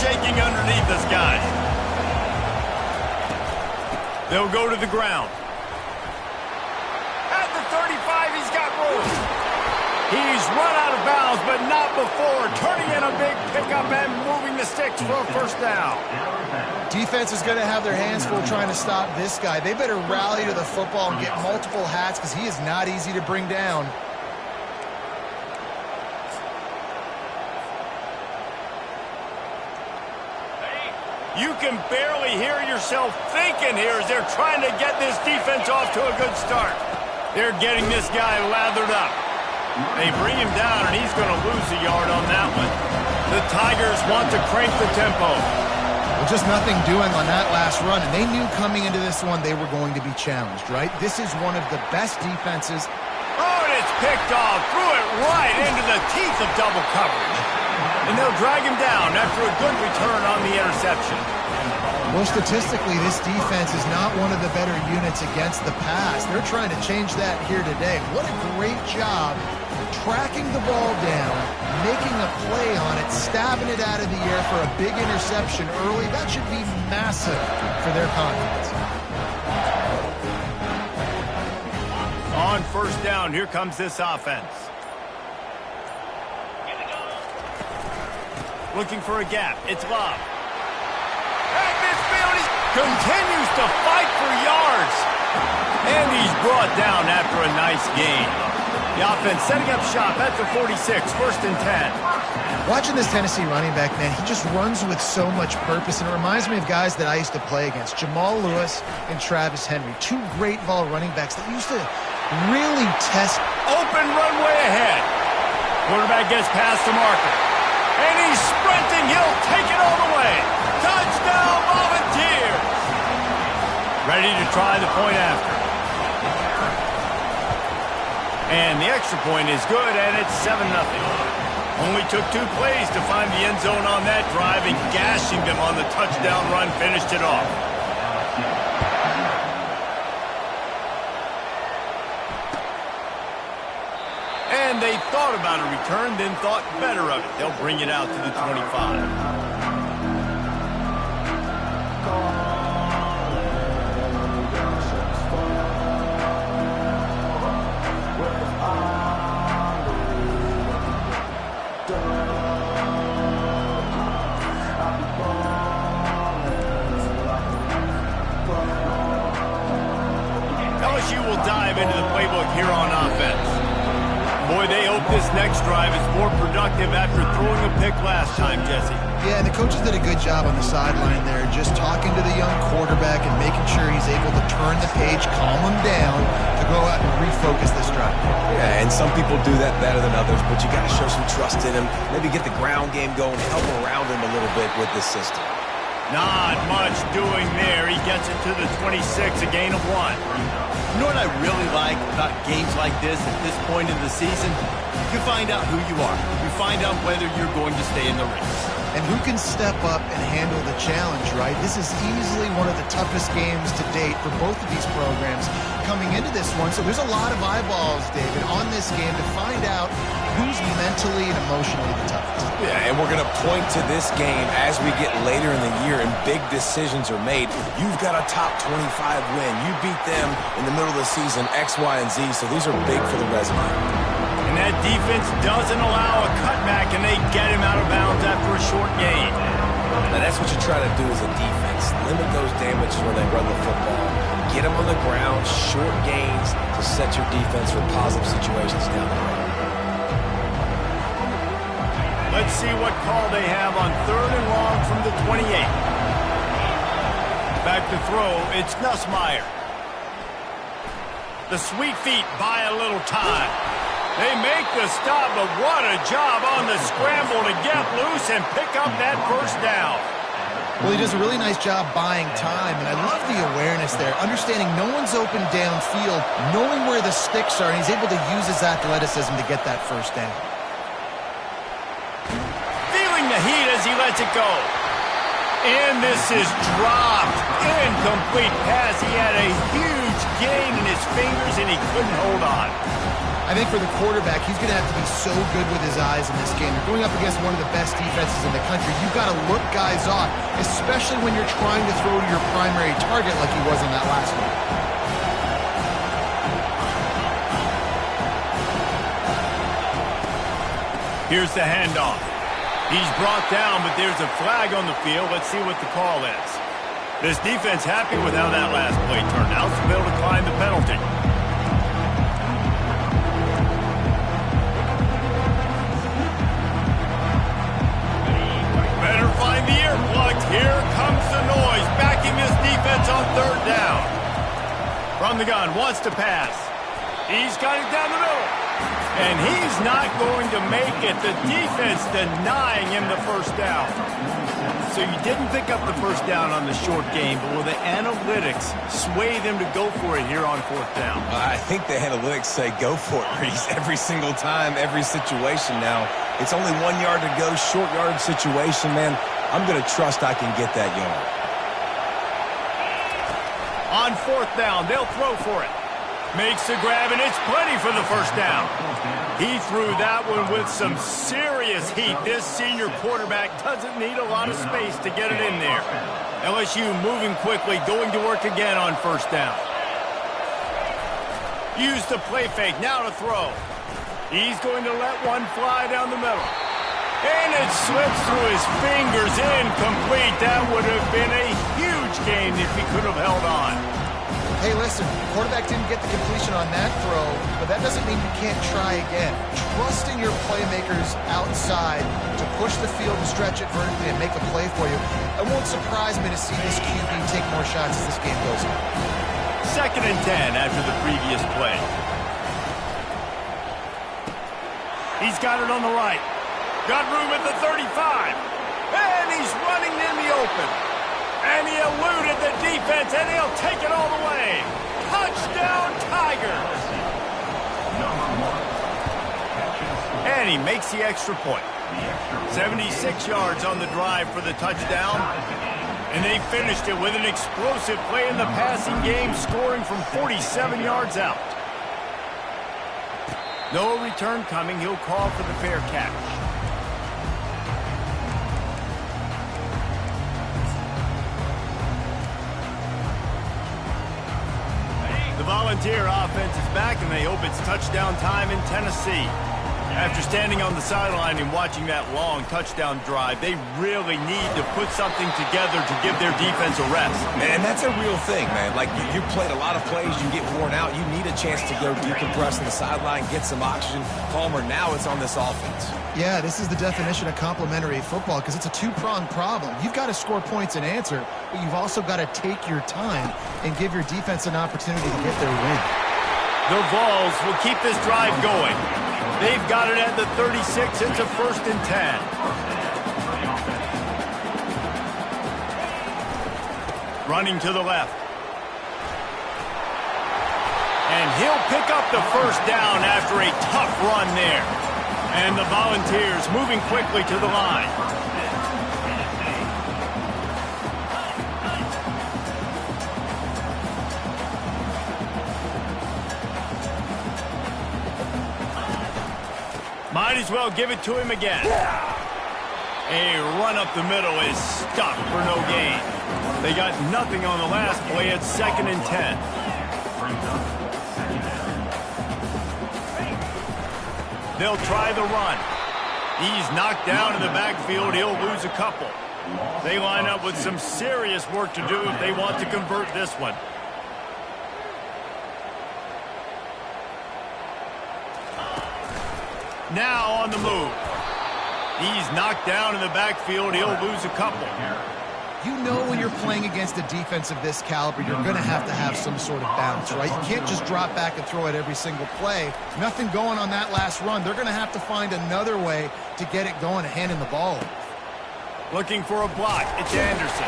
shaking underneath us, guys. They'll go to the ground. At the 35, he's got room. He's run out of bounds, but not before turning in a big pickup and moving the sticks for a first down. Defense is going to have their hands full trying to stop this guy. They better rally to the football and get multiple hats because he is not easy to bring down. You can barely hear yourself thinking here as they're trying to get this defense off to a good start. They're getting this guy lathered up. They bring him down, and he's going to lose a yard on that one. The Tigers want to crank the tempo. Well, just nothing doing on that last run, and they knew coming into this one they were going to be challenged, right? This is one of the best defenses. Oh, and it's picked off. Threw it right into the teeth of double coverage. And they'll drag him down after a good return on the interception. Well, statistically, this defense is not one of the better units against the pass. They're trying to change that here today. What a great job tracking the ball down, making a play on it, stabbing it out of the air for a big interception early. That should be massive for their confidence. On first down, here comes this offense. Looking for a gap. It's Love. And midfield, he continues to fight for yards. And he's brought down after a nice gain. The offense setting up shop at the 46, first and 10. Watching this Tennessee running back, man, he just runs with so much purpose, and it reminds me of guys that I used to play against, Jamal Lewis and Travis Henry, two great ball running backs that used to really test. Open runway ahead. Quarterback gets past the marker. And he's sprinting. He'll take it all the way. Touchdown, Volunteers. Ready to try the point after. And the extra point is good, and it's 7-0. Only took 2 plays to find the end zone on that drive, and gashing them on the touchdown run finished it off. And they thought about a return, then thought better of it. They'll bring it out to the 25. LSU will dive into the playbook here on offense. Boy, they hope this next drive is more productive after throwing a pick last time, Jesse. Yeah, and the coaches did a good job on the sideline there, just talking to the young quarterback and making sure he's able to turn the page, calm him down, to go out and refocus this drive. Yeah, and some people do that better than others, but you got to show some trust in him, maybe get the ground game going, help around him a little bit with this system. Not much doing there. He gets it to the 26, a gain of 1. You know what I really like about games like this at this point in the season? You find out who you are. You find out whether you're going to stay in the race. And who can step up and handle the challenge, right? This is easily one of the toughest games to date for both of these programs coming into this one. So there's a lot of eyeballs, David, on this game to find out who's mentally and emotionally the toughest. Yeah, and we're going to point to this game as we get later in the year and big decisions are made. You've got a top 25 win. You beat them in the middle of the season, X, Y, and Z, so these are big for the resume. And that defense doesn't allow a cutback, and they get him out of bounds after a short gain. Now, that's what you try to do as a defense. Limit those damages when they run the football. Get them on the ground, short gains to set your defense for positive situations down the road. Let's see what call they have on 3rd and long from the 28. Back to throw, it's Nussmeier. The sweet feet buy a little time. They make the stop, but what a job on the scramble to get loose and pick up that first down. Well, he does a really nice job buying time, and I love the awareness there, understanding no one's open downfield, knowing where the sticks are, and he's able to use his athleticism to get that first down. Feeling the heat as he lets it go. And this is dropped. Incomplete pass. He had a huge gain in his fingers, and he couldn't hold on. I think for the quarterback, he's going to have to be so good with his eyes in this game. You're going up against one of the best defenses in the country. You've got to look guys off, especially when you're trying to throw to your primary target like he was on that last one. Here's the handoff. He's brought down, but there's a flag on the field. Let's see what the call is. This defense happy with how that last play turned out, so they'll decline the penalty. Better find the earplugs. Here comes the noise, backing this defense on third down. From the gun, wants to pass. He's got it down the middle. And he's not going to make it. The defense denying him the first down. So you didn't pick up the first down on the short game, but will the analytics sway them to go for it here on fourth down? I think the analytics say go for it, Reese, every single time, every situation now. It's only 1 yard to go, short yard situation, man. I'm going to trust I can get that yard. On fourth down, they'll throw for it. Makes the grab, and it's plenty for the first down. He threw that one with some serious heat. This senior quarterback doesn't need a lot of space to get it in there. LSU moving quickly, going to work again on first down. Use the play fake, now to throw. He's going to let one fly down the middle. And it slips through his fingers, incomplete. That would have been a huge gain if he could have held on. Hey, listen, the quarterback didn't get the completion on that throw, but that doesn't mean you can't try again. Trusting your playmakers outside to push the field and stretch it vertically and make a play for you. It won't surprise me to see this QB take more shots as this game goes on. 2nd and 10 after the previous play. He's got it on the right. Got room at the 35. And he's running in the open. And he eluded the defense, and he'll take it all the way. Touchdown, Tigers! And he makes the extra point. 76 yards on the drive for the touchdown. And they finished it with an explosive play in the passing game, scoring from 47 yards out. No return coming. He'll call for the fair catch. The Volunteer offense is back, and they hope it's touchdown time in Tennessee. After standing on the sideline and watching that long touchdown drive, they really need to put something together to give their defense a rest. And that's a real thing, man. Like, you played a lot of plays, you get worn out, you need a chance to go decompress on the sideline, get some oxygen, calmer. Now it's on this offense. Yeah, this is the definition of complementary football because it's a two-pronged problem. You've got to score points and answer, but you've also got to take your time and give your defense an opportunity to get their win. The Vols will keep this drive going. They've got it at the 36. It's a 1st and 10. Running to the left. And he'll pick up the first down after a tough run there. And the Volunteers moving quickly to the line. Might as well give it to him again. A run up the middle is stuck for no gain. They got nothing on the last play. It's 2nd and 10. They'll try the run. He's knocked down in the backfield. He'll lose a couple. They line up with some serious work to do if they want to convert this one. Now on the move. He's knocked down in the backfield. He'll lose a couple. You know when you're playing against a defense of this caliber, you're going to have some sort of balance, right? You can't just drop back and throw it every single play. Nothing going on that last run. They're going to have to find another way to get it going and handing the ball. Looking for a block. It's Anderson.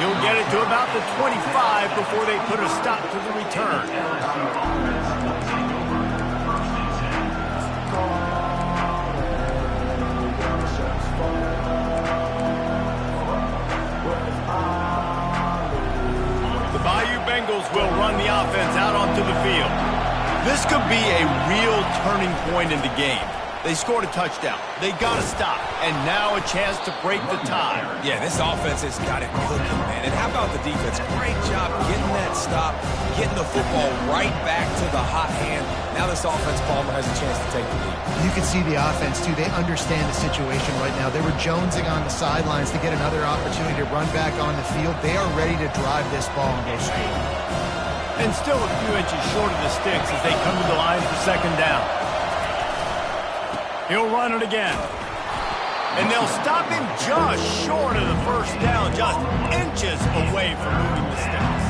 He'll get it to about the 25 before they put a stop to the return. Bengals will run the offense out onto the field. This could be a real turning point in the game. They scored a touchdown. They got to stop. And now a chance to break the tie. Yeah, this offense has got it cooking, man. And how about the defense? Great job getting that stop, getting the football right back to the hot hand. Now this offense, Palmer, has a chance to take the lead. You can see the offense, too. They understand the situation right now. They were jonesing on the sidelines to get another opportunity to run back on the field. They are ready to drive this ball and go straight. And still a few inches short of the sticks as they come to the line for second down. He'll run it again. And they'll stop him just short of the first down, just inches away from moving the sticks.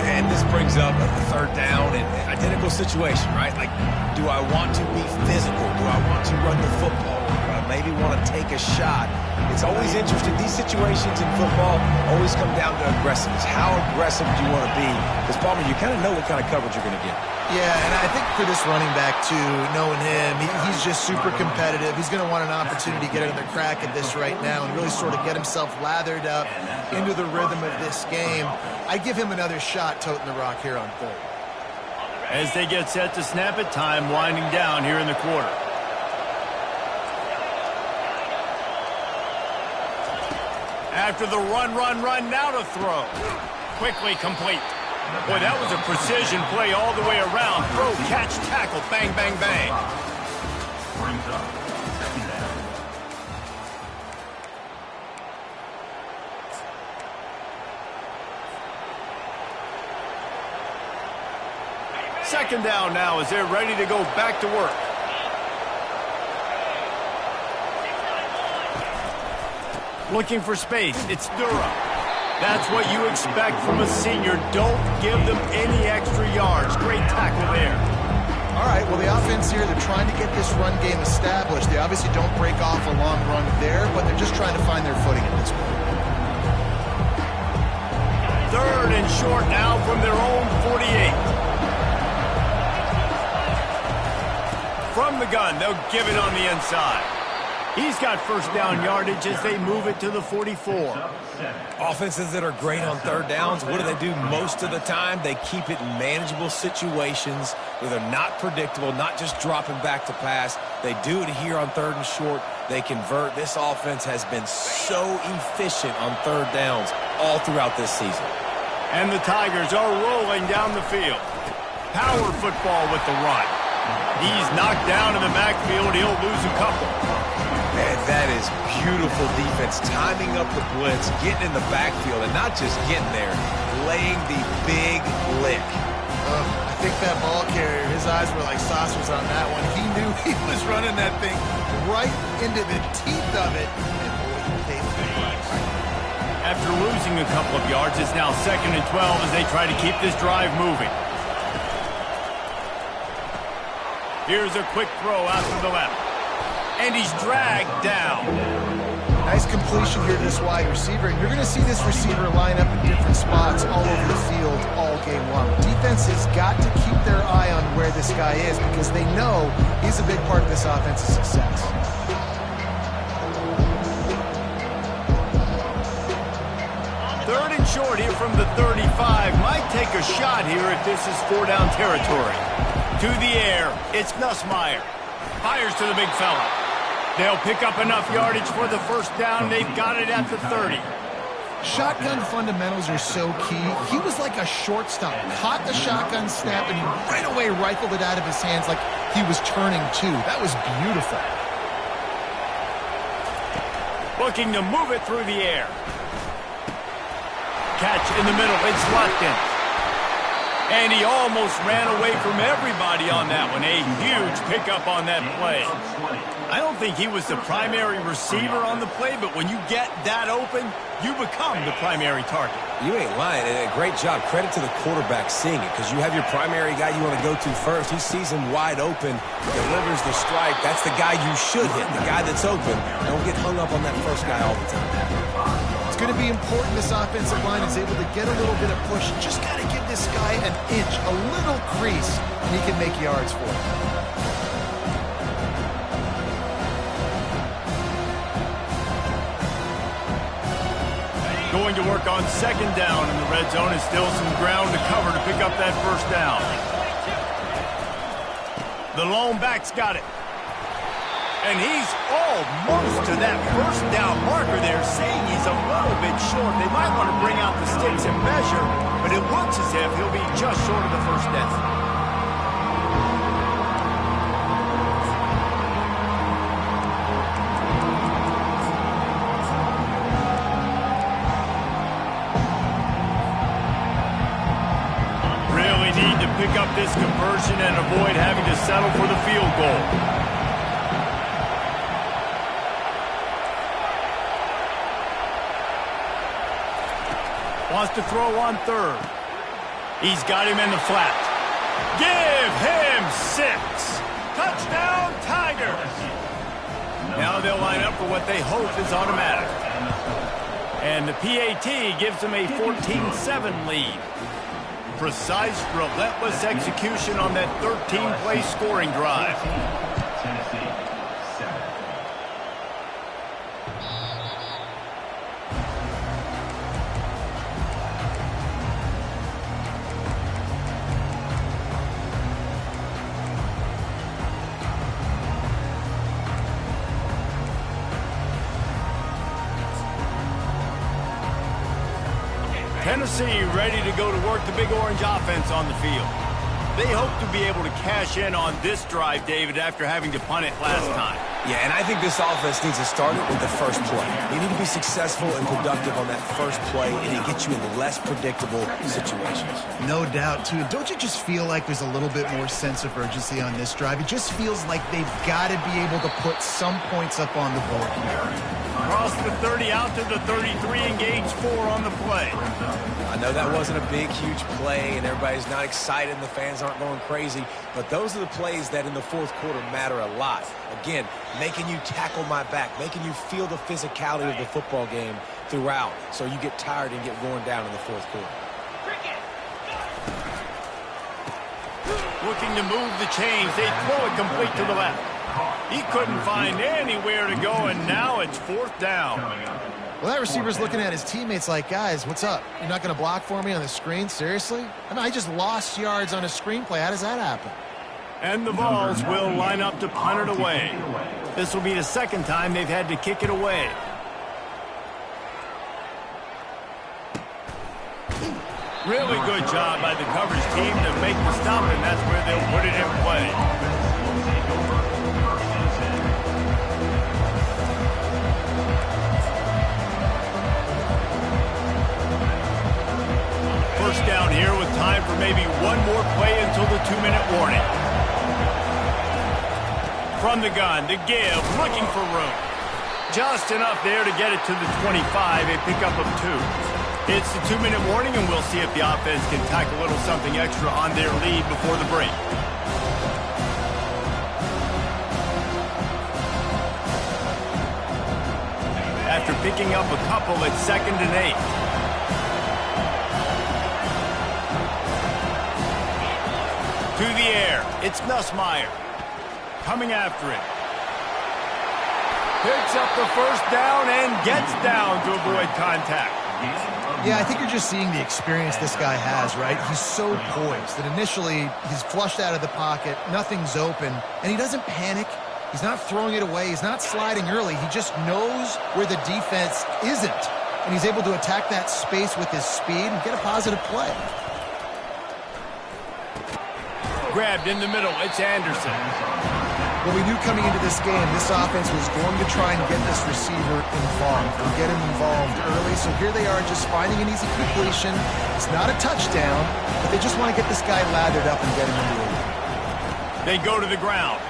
And this brings up a third down and identical situation, right? Like, do I want to be physical? Do I want to run the football? Do I maybe want to take a shot? It's always interesting. These situations in football always come down to aggressiveness. How aggressive do you want to be? Because, Palmer, you kind of know what kind of coverage you're going to get. Yeah, and I think for this running back, too, knowing him, he's just super competitive. He's going to want an opportunity to get another crack at this right now and really sort of get himself lathered up into the rhythm of this game. I give him another shot toting the rock here on third. As they get set to snap it, time winding down here in the quarter. After the run, now to throw. Quickly complete. Boy, that was a precision play all the way around. Throw, catch, tackle, bang, bang, bang. Second down now as they're ready to go back to work. Looking for space. It's Durham. That's what you expect from a senior. Don't give them any extra yards. Great tackle there. All right, well, the offense here, they're trying to get this run game established. They obviously don't break off a long run there, but they're just trying to find their footing at this point. Third and short now from their own 48. From the gun, they'll give it on the inside. He's got first down yardage as they move it to the 44. Offenses that are great on third downs, what do? Most of the time, they keep it in manageable situations where they're not predictable, not just dropping back to pass. They do it here on third and short. They convert. This offense has been so efficient on third downs all throughout this season. And the Tigers are rolling down the field. Power football with the run. He's knocked down in the backfield. He'll lose a couple. Man, that is beautiful defense. Timing up the blitz, getting in the backfield, and not just getting there, laying the big lick. I think that ball carrier, his eyes were like saucers on that one. He knew he was running that thing right into the teeth of it. And boy, he paid the big price. After losing a couple of yards, it's now 2nd and 12 as they try to keep this drive moving. Here's a quick throw out to the left. And he's dragged down. Nice completion here to this wide receiver. And you're going to see this receiver line up in different spots all over the field all game long. Defense has got to keep their eye on where this guy is because they know he's a big part of this offense's success. Third and short here from the 35. Might take a shot here if this is 4-down territory. To the air, it's Nussmeier. Fires to the big fella. They'll pick up enough yardage for the first down. They've got it at the 30. Shotgun fundamentals are so key. He was like a shortstop. Caught the shotgun snap and right away rifled it out of his hands like he was turning too. That was beautiful. Looking to move it through the air. Catch in the middle. It's Lutkins. And he almost ran away from everybody on that one. A huge pickup on that play. I don't think he was the primary receiver on the play, but when you get that open, you become the primary target. You ain't lying, and a great job. Credit to the quarterback seeing it, because you have your primary guy you want to go to first. He sees him wide open, delivers the strike. That's the guy you should hit, the guy that's open. Don't get hung up on that first guy all the time. It's going to be important this offensive line is able to get a little bit of push. Just got to give this guy an inch, a little crease, and he can make yards for it. Going to work on second down in the red zone. Is still some ground to cover to pick up that first down. The lone back's got it. And he's almost to that first down marker there, saying he's a little bit short. They might want to bring out the sticks and measure, but it looks as if he'll be just short of the first down. Really need to pick up this conversion and avoid having to settle for the field goal. Wants to throw on third. He's got him in the flat. Give him 6. Touchdown, Tigers. Now they'll line up for what they hope is automatic. And the PAT gives them a 14-7 lead. Precise, relentless execution on that 13-play scoring drive. Tennessee ready to go to work the Big Orange offense on the field. They hope to be able to cash in on this drive, David, after having to punt it last time. Yeah, and I think this offense needs to start it with the first play. You need to be successful and productive on that first play, and it gets you in less predictable situations. No doubt, too. Don't you just feel like there's a little bit more sense of urgency on this drive? It just feels like they've got to be able to put some points up on the board here. Cross the 30 out to the 33, engage 4 on the play. I know that wasn't a big, huge play, and everybody's not excited, and the fans aren't going crazy, but those are the plays that in the fourth quarter matter a lot. Again, making you tackle my back, making you feel the physicality of the football game throughout, so you get tired and get worn down in the fourth quarter. Looking to move the chains. They throw it complete to the left. He couldn't find anywhere to go, and now it's 4th down. Well, that receiver's looking at his teammates like, guys, what's up? You're not going to block for me on the screen? Seriously? I mean, I just lost yards on a screenplay. How does that happen? And the Vols will line up to punt it away. This will be the second time they've had to kick it away. Really good job by the coverage team to make the stop, and that's where they'll put it in play. First down here with time for maybe one more play until the 2-minute warning. From the gun, to give, looking for room. Just enough there to get it to the 25, a pickup of 2. It's the 2-minute warning, and we'll see if the offense can tack a little something extra on their lead before the break. After picking up a couple, it's 2nd and 8. To the air, it's Nussmeier. Coming after it. Picks up the first down and gets down to avoid contact. Yeah, I think you're just seeing the experience this guy has, right? He's so poised that initially he's flushed out of the pocket, nothing's open, and he doesn't panic. He's not throwing it away. He's not sliding early. He just knows where the defense isn't, and he's able to attack that space with his speed and get a positive play. Grabbed in the middle, it's Anderson. Well, we knew coming into this game, this offense was going to try and get this receiver involved and get him involved early. So here they are just finding an easy completion. It's not a touchdown, but they just want to get this guy lathered up and get him into the lead. They go to the ground.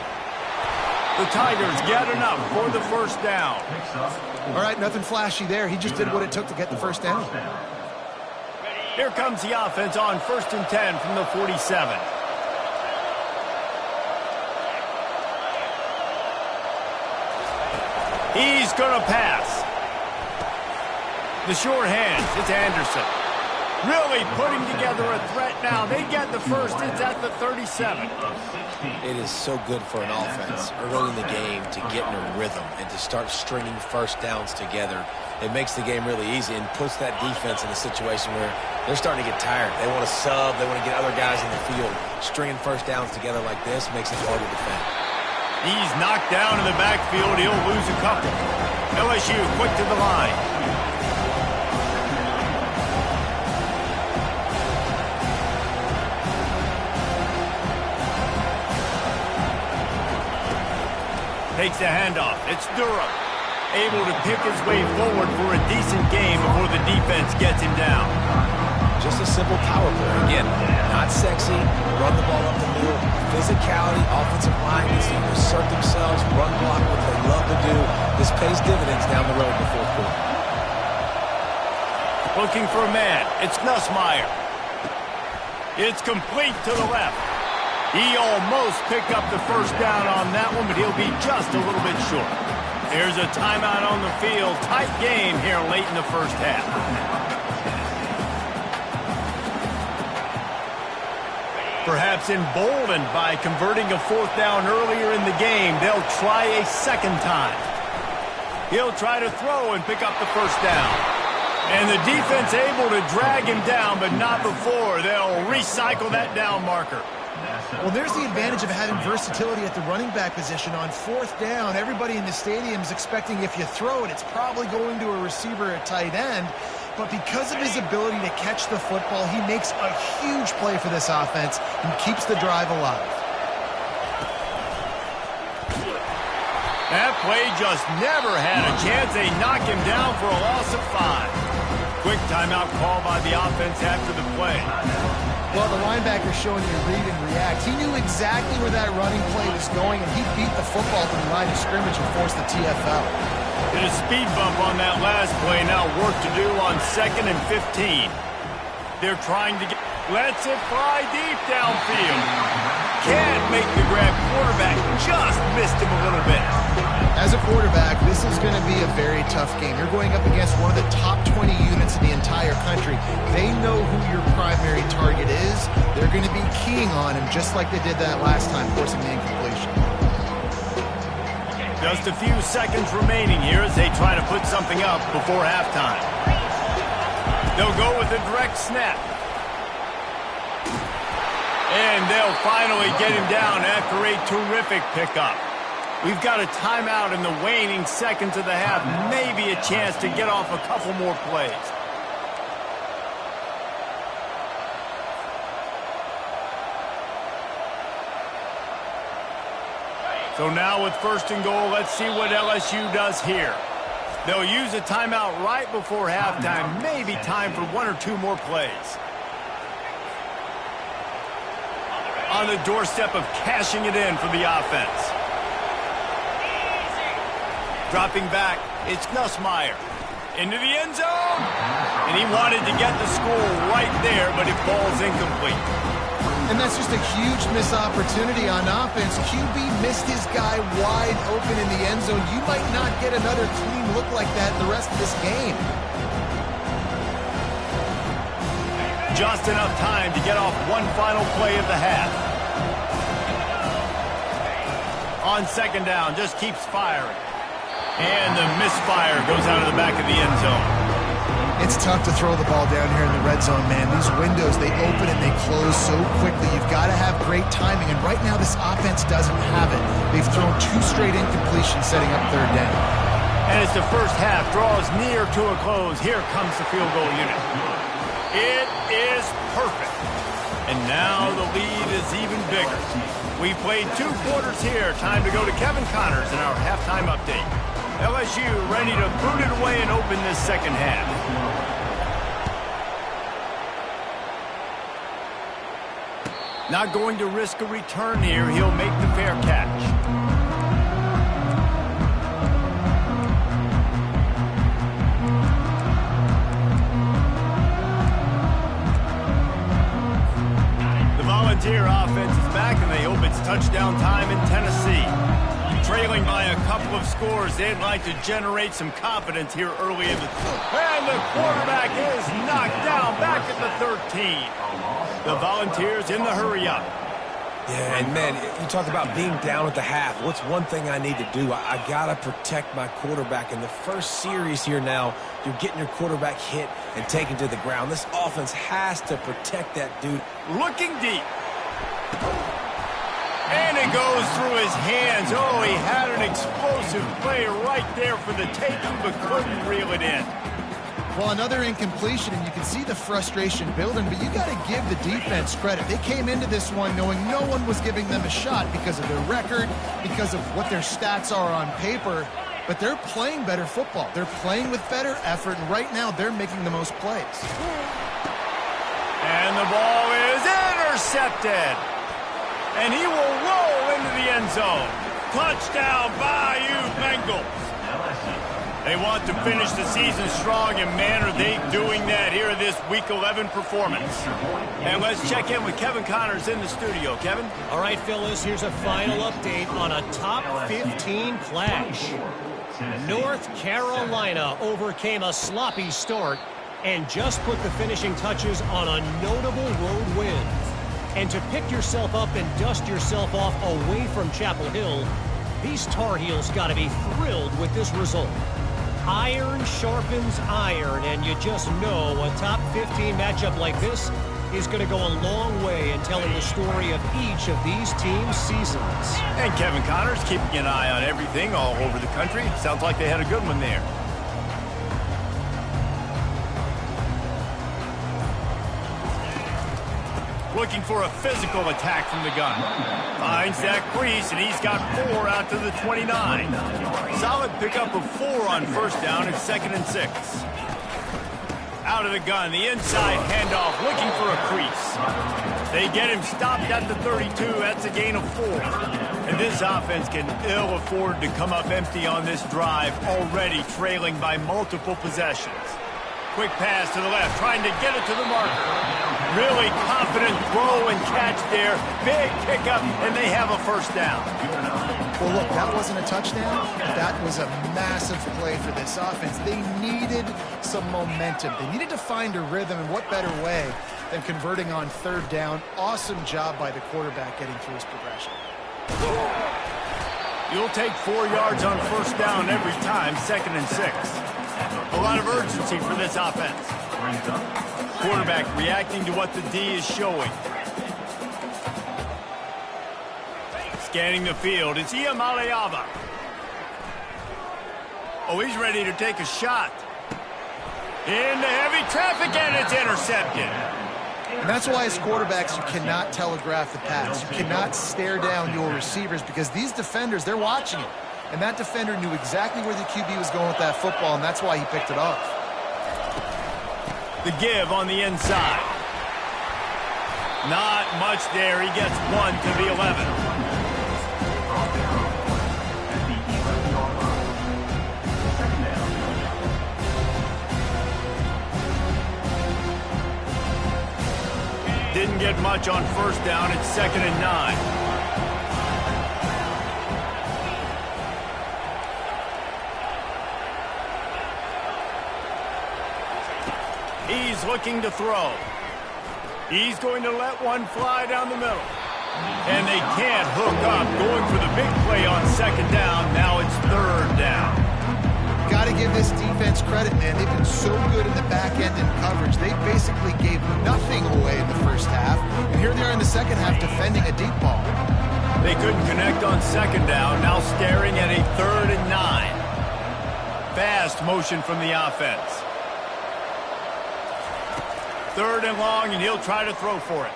The Tigers get enough for the first down. All right, nothing flashy there. He just did what it took to get the first down. Here comes the offense on 1st and 10 from the 47. He's going to pass. The short hands, it's Anderson. Really putting together a threat now. They get the first. It's at the 37. It is so good for an offense early in the game to get in a rhythm and to start stringing first downs together. It makes the game really easy and puts that defense in a situation where They're starting to get tired. They want to sub. They want to get other guys in the field. Stringing first downs together like this makes it hard to defend. He's knocked down in the backfield. He'll lose a couple. LSU quick to the line. Takes the handoff. It's Durham. Able to pick his way forward for a decent game before the defense gets him down. Just a simple power play. Again, not sexy. Run the ball up the middle. Physicality, offensive line needs to assert themselves, run block, what they love to do. This pays dividends down the road in the fourth quarter. Looking for a man. It's Nussmeier. It's complete to the left. He almost picked up the first down on that one, but he'll be just a little bit short. There's a timeout on the field. Tight game here late in the first half. Perhaps emboldened by converting a fourth down earlier in the game, they'll try a second time. He'll try to throw and pick up the first down. And the defense able to drag him down, but not before. They'll recycle that down marker. Well, there's the advantage of having versatility at the running back position. On fourth down, everybody in the stadium is expecting if you throw it, it's probably going to a receiver at tight end. But because of his ability to catch the football, he makes a huge play for this offense and keeps the drive alive. That play just never had a chance. They knock him down for a loss of 5. Quick timeout call by the offense after the play. Well, the linebacker showing you read and react. He knew exactly where that running play was going, and he beat the football to the line of scrimmage and forced the TFL. Did a speed bump on that last play. Now work to do on 2nd and 15. They're trying to get... Lets it fly deep downfield. Can't make the grab. Quarterback just missed him a little bit. As a quarterback, this is going to be a very tough game. You're going up against one of the top 20 units in the entire country. They know who your primary target is. They're going to be keying on him just like they did that last time, forcing the incompletion. Just a few seconds remaining here as they try to put something up before halftime. They'll go with a direct snap. And they'll finally get him down after a terrific pickup. We've got a timeout in the waning seconds of the half. Maybe a chance to get off a couple more plays. So now with 1st and goal, let's see what LSU does here. They'll use a timeout right before halftime. Maybe time for 1 or 2 more plays. On the doorstep of cashing it in for the offense. Dropping back, it's Nussmeier. Into the end zone. And he wanted to get the score right there, but it falls incomplete. And that's just a huge missed opportunity on offense. QB missed his guy wide open in the end zone. You might not get another clean look like that the rest of this game. Just enough time to get off one final play of the half. On 2nd down, just keeps firing. And the misfire goes out of the back of the end zone. It's tough to throw the ball down here in the red zone, man. These windows, they open and they close so quickly. You've got to have great timing, and right now this offense doesn't have it. They've thrown 2 straight incompletions setting up 3rd down. And as the first half draws near to a close, here comes the field goal unit. It is perfect. And now the lead is even bigger. We've played 2 quarters here. Time to go to Kevin Connors in our halftime update. LSU ready to boot it away and open this 2nd half. Not going to risk a return here. He'll make the fair catch. The Volunteer offense is back, and they hope it's touchdown time in Tennessee. Trailing by a couple of scores, they'd like to generate some confidence here early in the... And the quarterback is knocked down back at the 13. The Volunteers in the hurry-up. Yeah, and man, you talk about being down at the half. What's one thing I need to do? I got to protect my quarterback. In the first series here now, you're getting your quarterback hit and taken to the ground. This offense has to protect that dude. Looking deep. And it goes through his hands. Oh, he had an explosive play right there for the taking, but couldn't reel it in. Well, another incompletion, and you can see the frustration building, but you got to give the defense credit. They came into this one knowing no one was giving them a shot because of their record, because of what their stats are on paper, but they're playing better football. They're playing with better effort, and right now they're making the most plays. And the ball is intercepted. And he will roll into the end zone. Touchdown, Bayou Bengals. They want to finish the season strong, and man, are they doing that here in this Week 11 performance. And let's check in with Kevin Connors in the studio. Kevin? All right, Phyllis, here's a final update on a top 15 clash. North Carolina overcame a sloppy start and just put the finishing touches on a notable road win. And to pick yourself up and dust yourself off away from Chapel Hill, these Tar Heels got to be thrilled with this result. Iron sharpens iron, and you just know a top 15 matchup like this is going to go a long way in telling the story of each of these teams' seasons. And Kevin Connors keeping an eye on everything all over the country. Sounds like they had a good one there. Looking for a physical attack from the gun. Finds that crease, and he's got 4 out to the 29. Solid pickup of 4 on first down. It's 2nd and 6. Out of the gun, the inside handoff, looking for a crease. They get him stopped at the 32. That's a gain of 4. And this offense can ill afford to come up empty on this drive, already trailing by multiple possessions. Quick pass to the left, trying to get it to the marker. Really confident throw and catch there. Big pickup, and they have a first down. Well, look, that wasn't a touchdown. That was a massive play for this offense. They needed some momentum. They needed to find a rhythm, and what better way than converting on 3rd down. Awesome job by the quarterback getting through his progression. You'll take 4 yards on first down every time, 2nd and 6. A lot of urgency for this offense. Quarterback reacting to what the D is showing. Scanning the field, it's Ncaa. Oh, he's ready to take a shot. Into heavy traffic, and it's intercepted. And that's why, as quarterbacks, you cannot telegraph the pass. You cannot stare down your receivers because these defenders, they're watching it. And that defender knew exactly where the QB was going with that football, and that's why he picked it off. The give on the inside. Not much there. He gets 1 to the 11. Didn't get much on first down. It's 2nd and 9. He's looking to throw. He's going to let one fly down the middle. And they can't hook up. Going for the big play on 2nd down. Now it's 3rd down. Got to give this defense credit, man. They've been so good in the back end in coverage. They basically gave nothing away in the first half. And here they are in the second half defending a deep ball. They couldn't connect on 2nd down. Now staring at a 3rd and 9. Fast motion from the offense. 3rd and long, and he'll try to throw for it.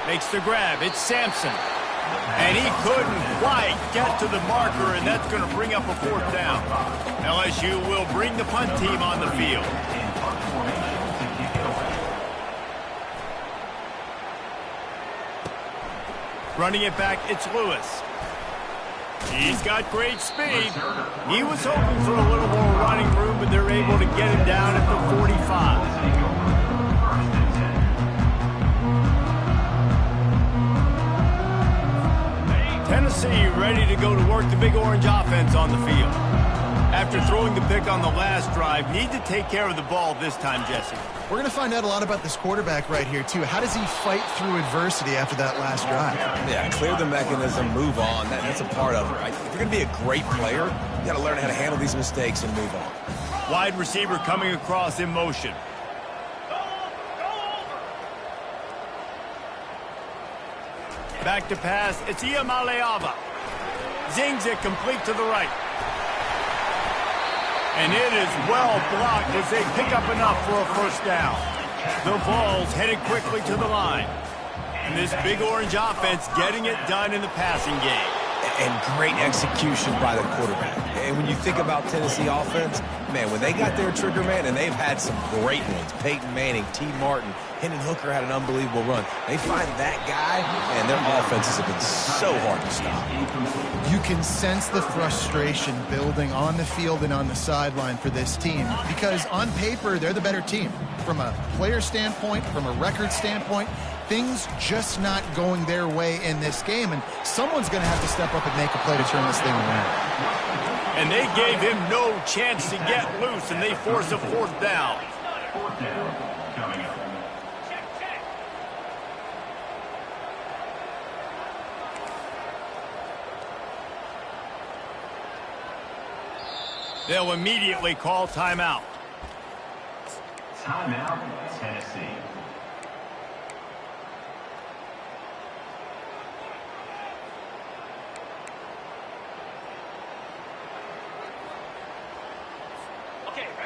Makes the grab. It's Sampson. And he couldn't quite get to the marker, and that's going to bring up a 4th down. LSU will bring the punt team on the field. Running it back, it's Lewis. He's got great speed. He was hoping for a little more running room, but they're able to get him down at the 45. Tennessee ready to go to work the Big Orange offense on the field. After throwing the pick on the last drive, need to take care of the ball this time, Jesse. We're going to find out a lot about this quarterback right here, too. How does he fight through adversity after that last drive? Yeah, clear the mechanism, move on. That's a part of it, right? If you're going to be a great player, you got to learn how to handle these mistakes and move on. Wide receiver coming across in motion. Back to pass. It's Ncaa. Zings it complete to the right. And it is well blocked as they pick up enough for a first down. The Vols headed quickly to the line. And this Big Orange offense getting it done in the passing game. And great execution by the quarterback. And when you think about Tennessee offense, man, when they got their trigger man, and they've had some great ones, Peyton Manning, T. Martin, Hendon Hooker had an unbelievable run. They find that guy, and their offenses have been so hard to stop. You can sense the frustration building on the field and on the sideline for this team because on paper, they're the better team. From a player standpoint, from a record standpoint, things just not going their way in this game, and someone's going to have to step up and make a play to turn this thing around. And they gave him no chance to get loose, and they force a fourth down. Coming up. They'll immediately call timeout. Timeout, Tennessee.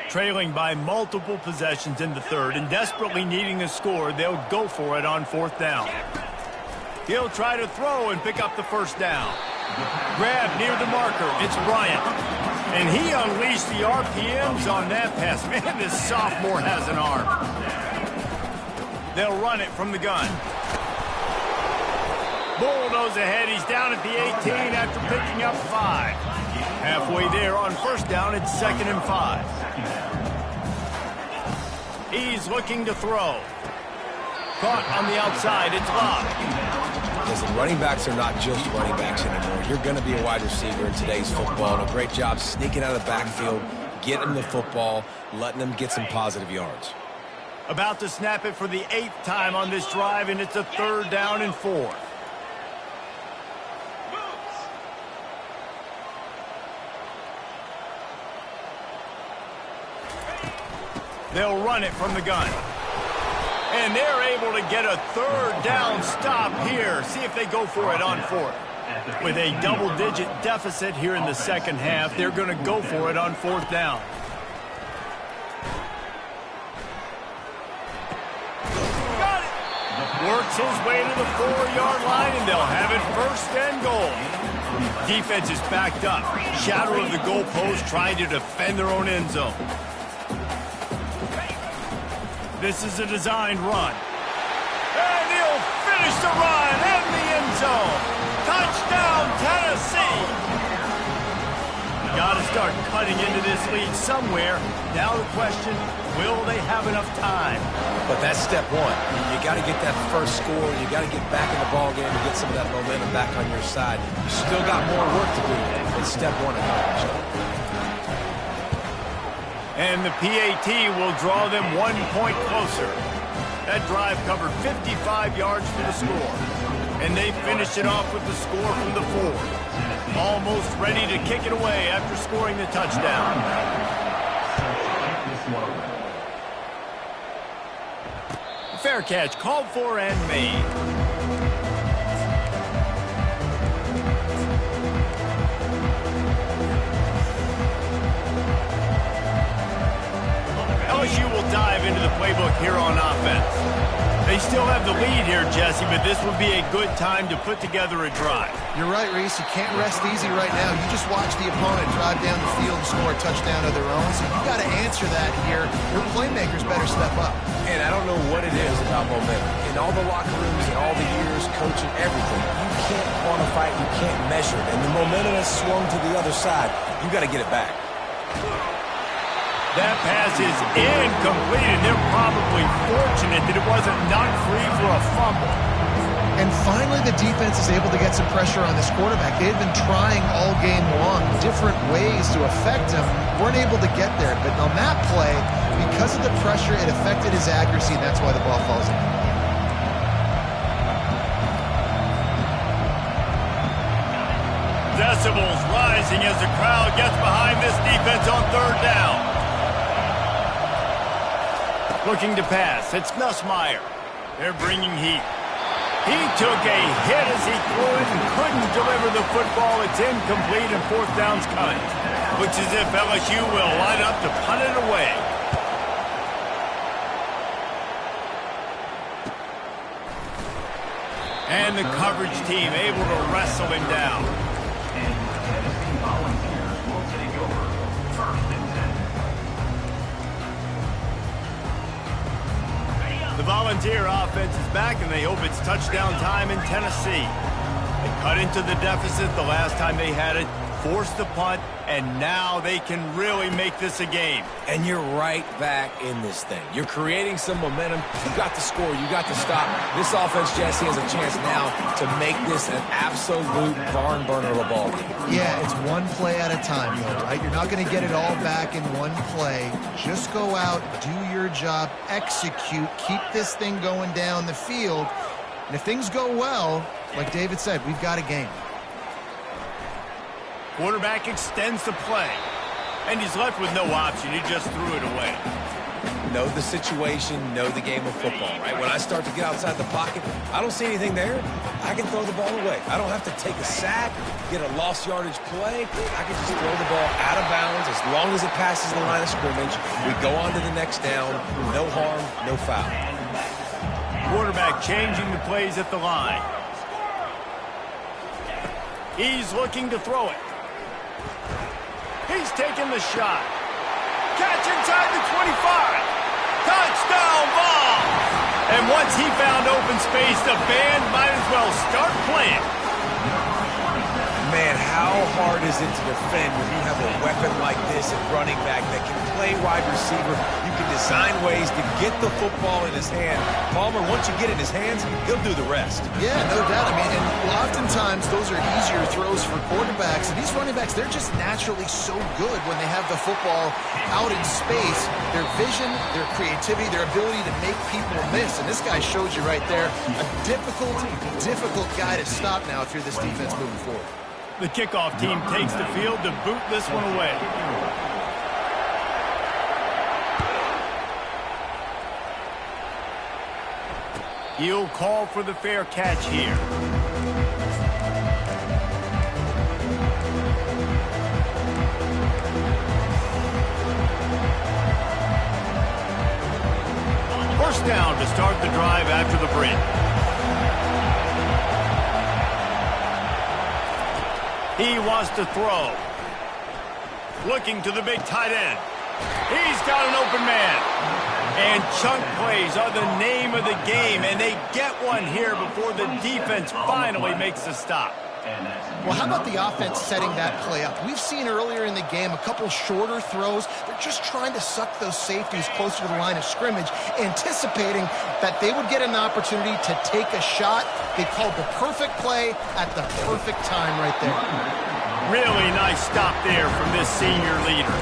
Trailing by multiple possessions in the third and desperately needing a score, they'll go for it on fourth down. He'll try to throw and pick up the first down. Grab near the marker. It's Bryant. And he unleashed the RPMs on that pass. Man, this sophomore has an arm. They'll run it from the gun. Bulldoze ahead. He's down at the 18 after picking up 5. Halfway there on first down, it's 2nd and 5. He's looking to throw. Caught on the outside. It's Love. Listen, running backs are not just running backs anymore. You're going to be a wide receiver in today's football. And a great job sneaking out of the backfield, getting them the football, letting them get some positive yards. About to snap it for the 8th time on this drive, and it's a 3rd down and 4. They'll run it from the gun. And they're able to get a 3rd down stop here. See if they go for it on 4th. With a double-digit deficit here in the second half, they're going to go for it on 4th down. Got it! Works his way to the 4-yard line, and they'll have it 1st and goal. Defense is backed up. Shadow of the goalpost trying to defend their own end zone. This is a designed run. And he'll finish the run in the end zone. Touchdown, Tennessee. Got to start cutting into this lead somewhere. Now the question, will they have enough time? But that's step one. You got to get that first score. You got to get back in the ball game and get some of that momentum back on your side. You still got more work to do, but step one accomplished. And the PAT will draw them 1 point closer. That drive covered 55 yards for the score. And they finished it off with the score from the 4. Almost ready to kick it away after scoring the touchdown. Fair catch called for and made. LSU will dive into the playbook here on offense. They still have the lead here, Jesse, but this would be a good time to put together a drive. You're right, Reese. You can't rest easy right now. You just watch the opponent drive down the field and score a touchdown of their own, so you got to answer that here. Your playmakers better step up. And I don't know what it is about momentum. In all the locker rooms and all the years, coaching, everything, you can't quantify it, you can't measure it. And the momentum has swung to the other side. You got to get it back. That pass is incomplete, and they're probably fortunate that it wasn't knocked free for a fumble. And finally, the defense is able to get some pressure on this quarterback. They've been trying all game long different ways to affect him. Weren't able to get there. But on that play, because of the pressure, it affected his accuracy, and that's why the ball falls in. Decibels rising as the crowd gets behind this defense on third down. Looking to pass. It's Nussmeier. They're bringing heat. He took a hit as he threw it and couldn't deliver the football. It's incomplete and fourth down's coming. Looks as if LSU will line up to punt it away. And the coverage team able to wrestle him down. And Tennessee Volunteers will take over. First and 10. The Volunteer offense is back, and they hope it's touchdown time in Tennessee. They cut into the deficit the last time they had it, forced the punt, and now they can really make this a game. And you're right back in this thing. You're creating some momentum. You got to score. You got to stop. This offense, Jesse, has a chance now to make this an absolute barn burner of a ball game. Yeah, it's one play at a time, though, right? You're not going to get it all back in one play. Just go out, do your job, execute, keep this thing going down the field. And if things go well, like David said, we've got a game. Quarterback extends the play, and he's left with no option. He just threw it away. Know the situation, know the game of football, right? When I start to get outside the pocket, I don't see anything there. I can throw the ball away. I don't have to take a sack, get a lost yardage play. I can just throw the ball out of bounds as long as it passes the line of scrimmage. We go on to the next down. No harm, no foul. Quarterback changing the plays at the line. He's looking to throw it. He's taking the shot. Catch inside the 25. Touchdown ball. And once he found open space, the band might as well start playing. Man, how hard is it to defend when you have a weapon like this at running back that can play wide receiver? You can design ways to get the football in his hand. Palmer, once you get it in his hands, he'll do the rest. Yeah, no doubt. I mean, and oftentimes those are easier throws for quarterbacks. And these running backs, they're just naturally so good when they have the football out in space. Their vision, their creativity, their ability to make people miss. And this guy showed you right there, a difficult guy to stop now if you're this defense moving forward. The kickoff team takes the field to boot this one away. He'll call for the fair catch here. First down to start the drive after the break. He wants to throw. Looking to the big tight end. He's got an open man. And chunk plays are the name of the game, and they get one here before the defense finally makes the stop. Well, how about the offense setting that play up? We've seen earlier in the game a couple shorter throws. They're just trying to suck those safeties closer to the line of scrimmage, anticipating that they would get an opportunity to take a shot. They called the perfect play at the perfect time right there. Really nice stop there from this senior leader.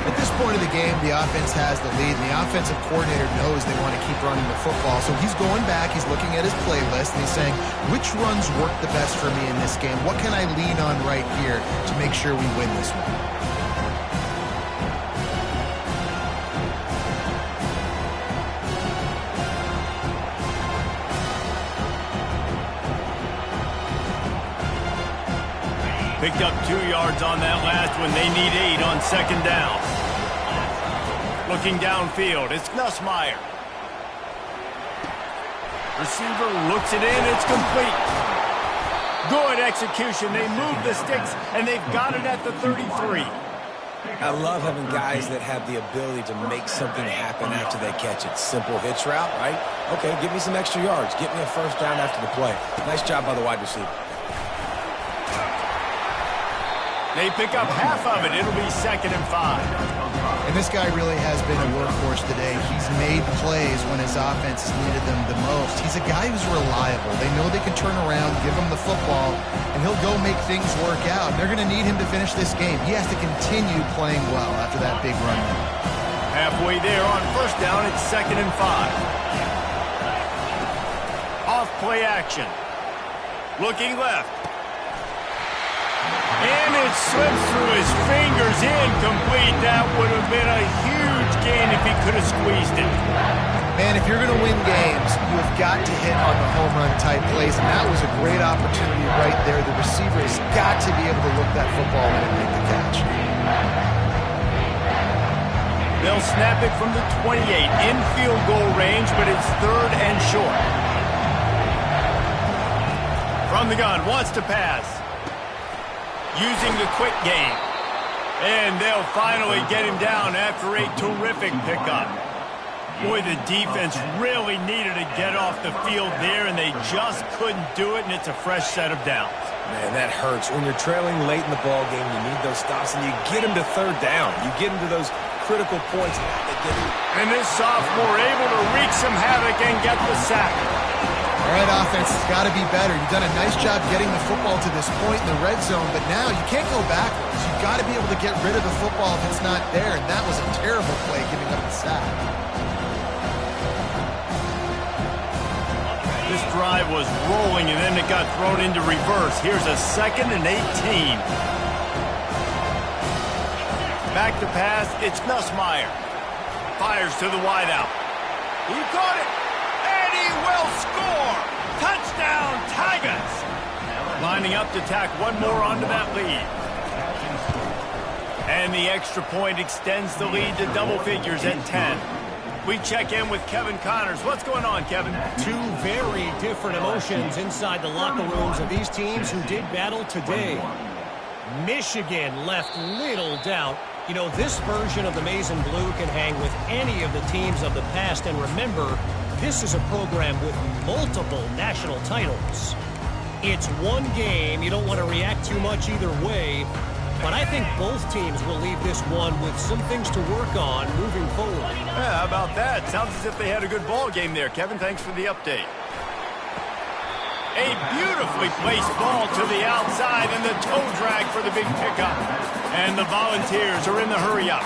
At this point of the game, the offense has the lead, and the offensive coordinator knows they want to keep running the football. So he's going back, he's looking at his playlist, and he's saying, which runs work the best for me in this game? What can I lean on right here to make sure we win this one? Picked up 2 yards on that last one. They need 8 on second down. Looking downfield, it's Nussmeier. Receiver looks it in, it's complete. Good execution. They move the sticks, and they've got it at the 33. I love having guys that have the ability to make something happen after they catch it. Simple hitch route, right? Okay, give me some extra yards. Get me a first down after the play. Nice job by the wide receiver. They pick up half of it. It'll be 2nd and 5. And this guy really has been a workhorse today. He's made plays when his offense has needed them the most. He's a guy who's reliable. They know they can turn around, give him the football, and he'll go make things work out. They're going to need him to finish this game. He has to continue playing well after that big run. Halfway there on 1st down, it's 2nd and 5. Off play action. Looking left. And it slips through his fingers, incomplete. That would have been a huge gain if he could have squeezed it. Man, if you're going to win games, you've got to hit on the home run type plays, and that was a great opportunity right there. The receiver has got to be able to look that football in and make the catch. They'll snap it from the 28, in field goal range, but it's 3rd and short. From the gun, wants to pass. Using the quick game. And they'll finally get him down after a terrific pickup. Boy, the defense really needed to get off the field there, and they just couldn't do it, and it's a fresh set of downs. Man, that hurts. When you're trailing late in the ball game, you need those stops, and you get them to 3rd down. You get them to those critical points. And this sophomore able to wreak some havoc and get the sack. All right, offense, it's got to be better. You've done a nice job getting the football to this point in the red zone, but now you can't go backwards. You've got to be able to get rid of the football if it's not there, and that was a terrible play giving up the sack. This drive was rolling, and then it got thrown into reverse. Here's a 2nd and 18. Back to pass, it's Nussmeier. Fires to the wideout. He caught it, and he will score! Touchdown, Tigers! Lining up to tack one more onto that lead. And the extra point extends the lead to double figures at 10. We check in with Kevin Connors. What's going on, Kevin? Two very different emotions inside the locker rooms of these teams who did battle today. Michigan left little doubt. You know, this version of the Maize and Blue can hang with any of the teams of the past. And remember, this is a program with multiple national titles. It's one game. You don't want to react too much either way. But I think both teams will leave this one with some things to work on moving forward. Yeah, how about that? Sounds as if they had a good ball game there. Kevin, thanks for the update. A beautifully placed ball to the outside, and the toe drag for the big pickup. And the Volunteers are in the hurry-up.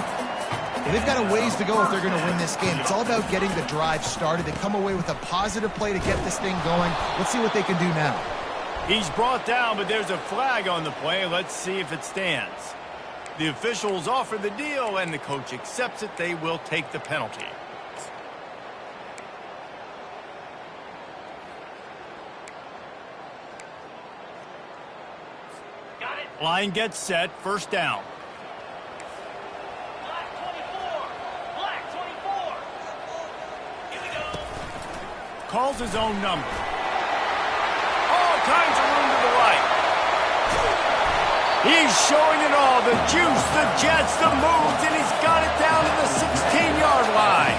Well, they've got a ways to go if they're going to win this game. It's all about getting the drive started. They come away with a positive play to get this thing going. Let's see what they can do now. He's brought down, but there's a flag on the play. Let's see if it stands. The officials offer the deal, and the coach accepts it. They will take the penalty. Got it. Line gets set. 1st down. Black 24. Black 24. Here we go. Calls his own number. All kinds of room to the right. He's showing it all. The juice, the jets, the moves, and he's got it down to the 16-yard line.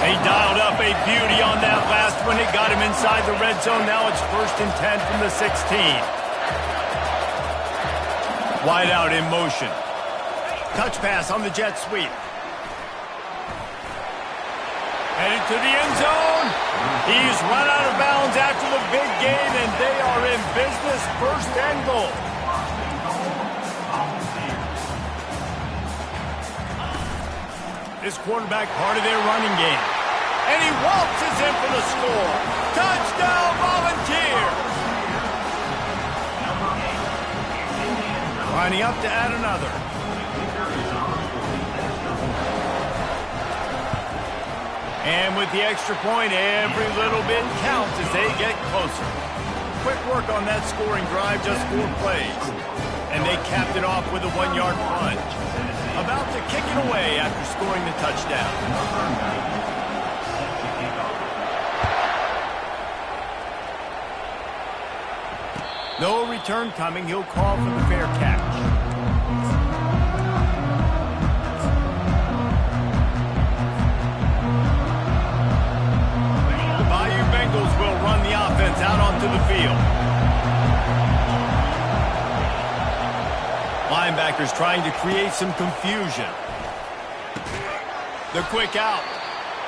He dialed up a beauty on that last one. It got him inside the red zone. Now it's 1st and 10 from the 16. Wide out in motion. Touch pass on the jet sweep. Headed to the end zone. He's run out of bounds after the big gain, and they are in business. 1st and goal. This quarterback part of their running game. And he waltzes in for the score. Touchdown, Volunteer! Lining up to add another. And with the extra point, every little bit counts as they get closer. Quick work on that scoring drive, just 4 plays. And they capped it off with a 1-yard plunge. About to kick it away after scoring the touchdown. No return coming. He'll call for the fair catch. The Bayou Bengals will run the offense out onto the field. linebackers trying to create some confusion. The quick out.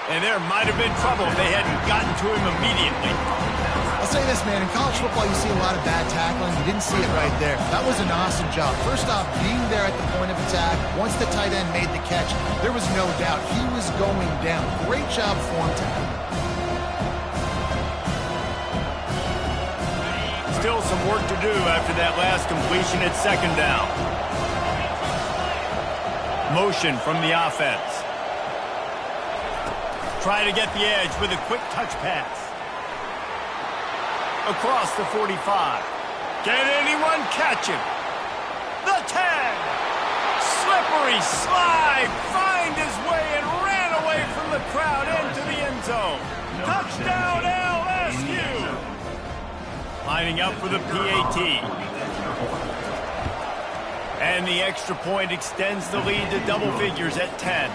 And there might have been trouble if they hadn't gotten to him immediately. I'll say this, man. In college football, you see a lot of bad tackling. You didn't see it right there. That was an awesome job. First off, being there at the point of attack. Once the tight end made the catch, there was no doubt he was going down. Great job for him. Still some work to do after that last completion at second down. Motion from the offense. Try to get the edge with a quick touch pass. Across the 45. Can anyone catch him? The 10. Slippery slide. Find his way and ran away from the crowd into the end zone. Touchdown LSU. Lining up for the PAT. And the extra point extends the lead to double figures at 10.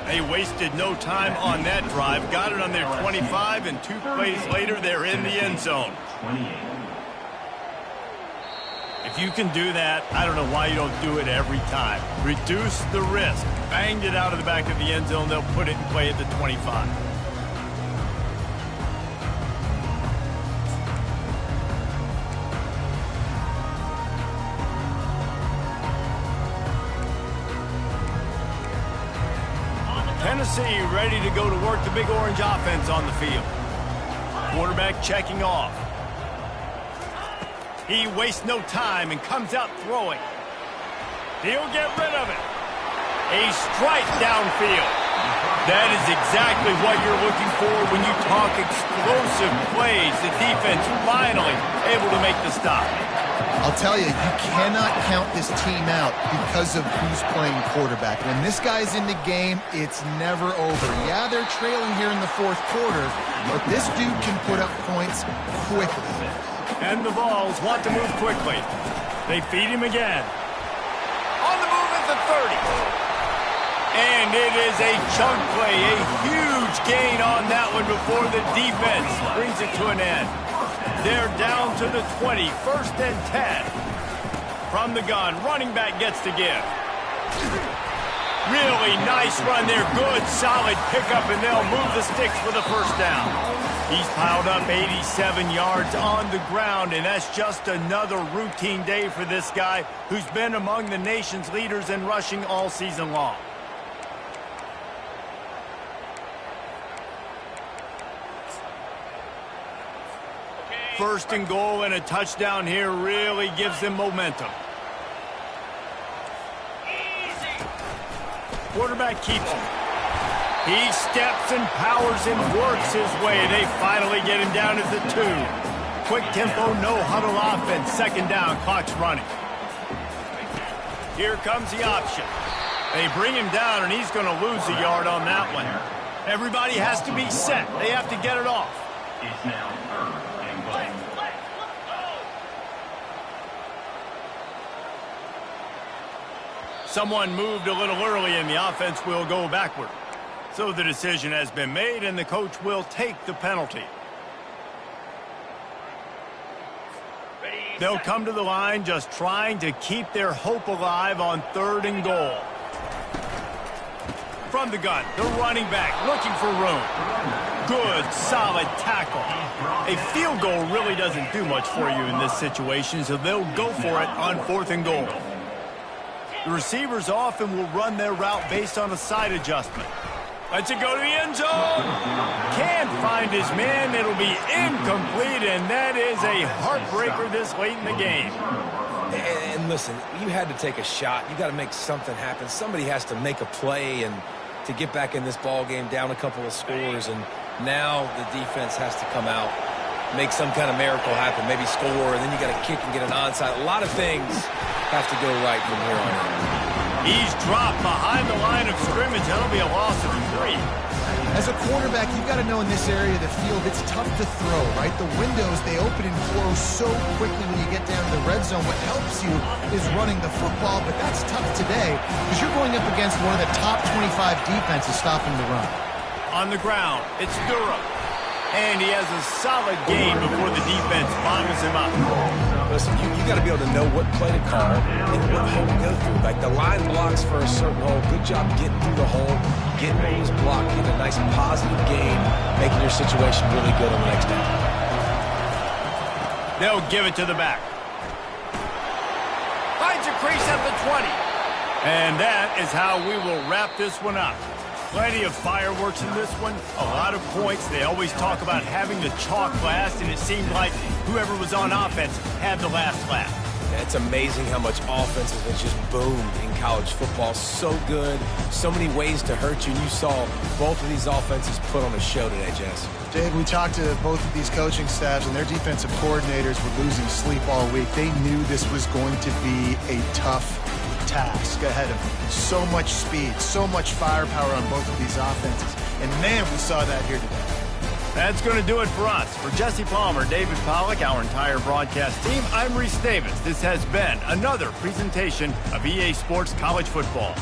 They wasted no time on that drive. Got it on their 25, and 2 plays later, they're in the end zone. If you can do that, I don't know why you don't do it every time. Reduce the risk. Banged it out of the back of the end zone. They'll put it in play at the 25. Tennessee ready to go to work the big orange offense on the field. Quarterback checking off. He wastes no time and comes out throwing. He'll get rid of it. A strike downfield. That is exactly what you're looking for when you talk explosive plays. The defense finally able to make the stop. I'll tell you, you cannot count this team out because of who's playing quarterback. When this guy's in the game, it's never over. Yeah, they're trailing here in the fourth quarter, but this dude can put up points quickly. And the Vols want to move quickly. They feed him again. On the move at the 30. And it is a chunk play, a huge gain on that one before the defense brings it to an end. They're down to the 20, first and 10. From the gun, running back gets to give. Really nice run there, good, solid pickup, and they'll move the sticks for the first down. He's piled up 87 yards on the ground, and that's just another routine day for this guy who's been among the nation's leaders in rushing all season long. First and goal and a touchdown here really gives them momentum. Quarterback keeps him. He steps and powers and works his way. They finally get him down at the 2. Quick tempo, no huddle offense. Second down, clock's running. Here comes the option. They bring him down, and he's going to lose a yard on that one. Everybody has to be set. They have to get it off. It's now third and goal. Someone moved a little early, and the offense will go backward. So the decision has been made, and the coach will take the penalty. They'll come to the line just trying to keep their hope alive on third and goal. From the gun, the running back looking for room. Good, solid tackle. A field goal really doesn't do much for you in this situation, so they'll go for it on fourth and goal. The receivers often will run their route based on a side adjustment. Lets it go to the end zone. Can't find his man. It'll be incomplete, and that is a heartbreaker this late in the game. And listen, you had to take a shot. You got to make something happen. Somebody has to make a play and to get back in this ball game down a couple of scores, and now the defense has to come out, make some kind of miracle happen, maybe score, and then you got to kick and get an onside. A lot of things have to go right from here on in. He's dropped behind the line of scrimmage. That'll be a loss of 3. As a quarterback, you've got to know in this area of the field, it's tough to throw, right? The windows, they open and close so quickly when you get down to the red zone. What helps you is running the football, but that's tough today because you're going up against one of the top 25 defenses stopping the run. On the ground, it's Durham. And he has a solid game before the defense bottles him up. Listen, you got to be able to know what play to call and what hole to go through. Like the line blocks for a certain hole. Good job getting through the hole, getting those blocked, getting a nice positive gain, making your situation really good on the next down. They'll give it to the back. Finds a crease at the 20. And that is how we will wrap this one up. Plenty of fireworks in this one, a lot of points. They always talk about having the chalk last, and it seemed like whoever was on offense had the last laugh. Yeah, it's amazing how much offense has just boomed in college football. So good, so many ways to hurt you. And you saw both of these offenses put on a show today, Jess. Dave, we talked to both of these coaching staffs, and their defensive coordinators were losing sleep all week. They knew this was going to be a tough task ahead of them. So much speed, so much firepower on both of these offenses. And, man, we saw that here today. That's going to do it for us. For Jesse Palmer, David Pollack, our entire broadcast team, I'm Reese Davis. This has been another presentation of EA Sports College Football.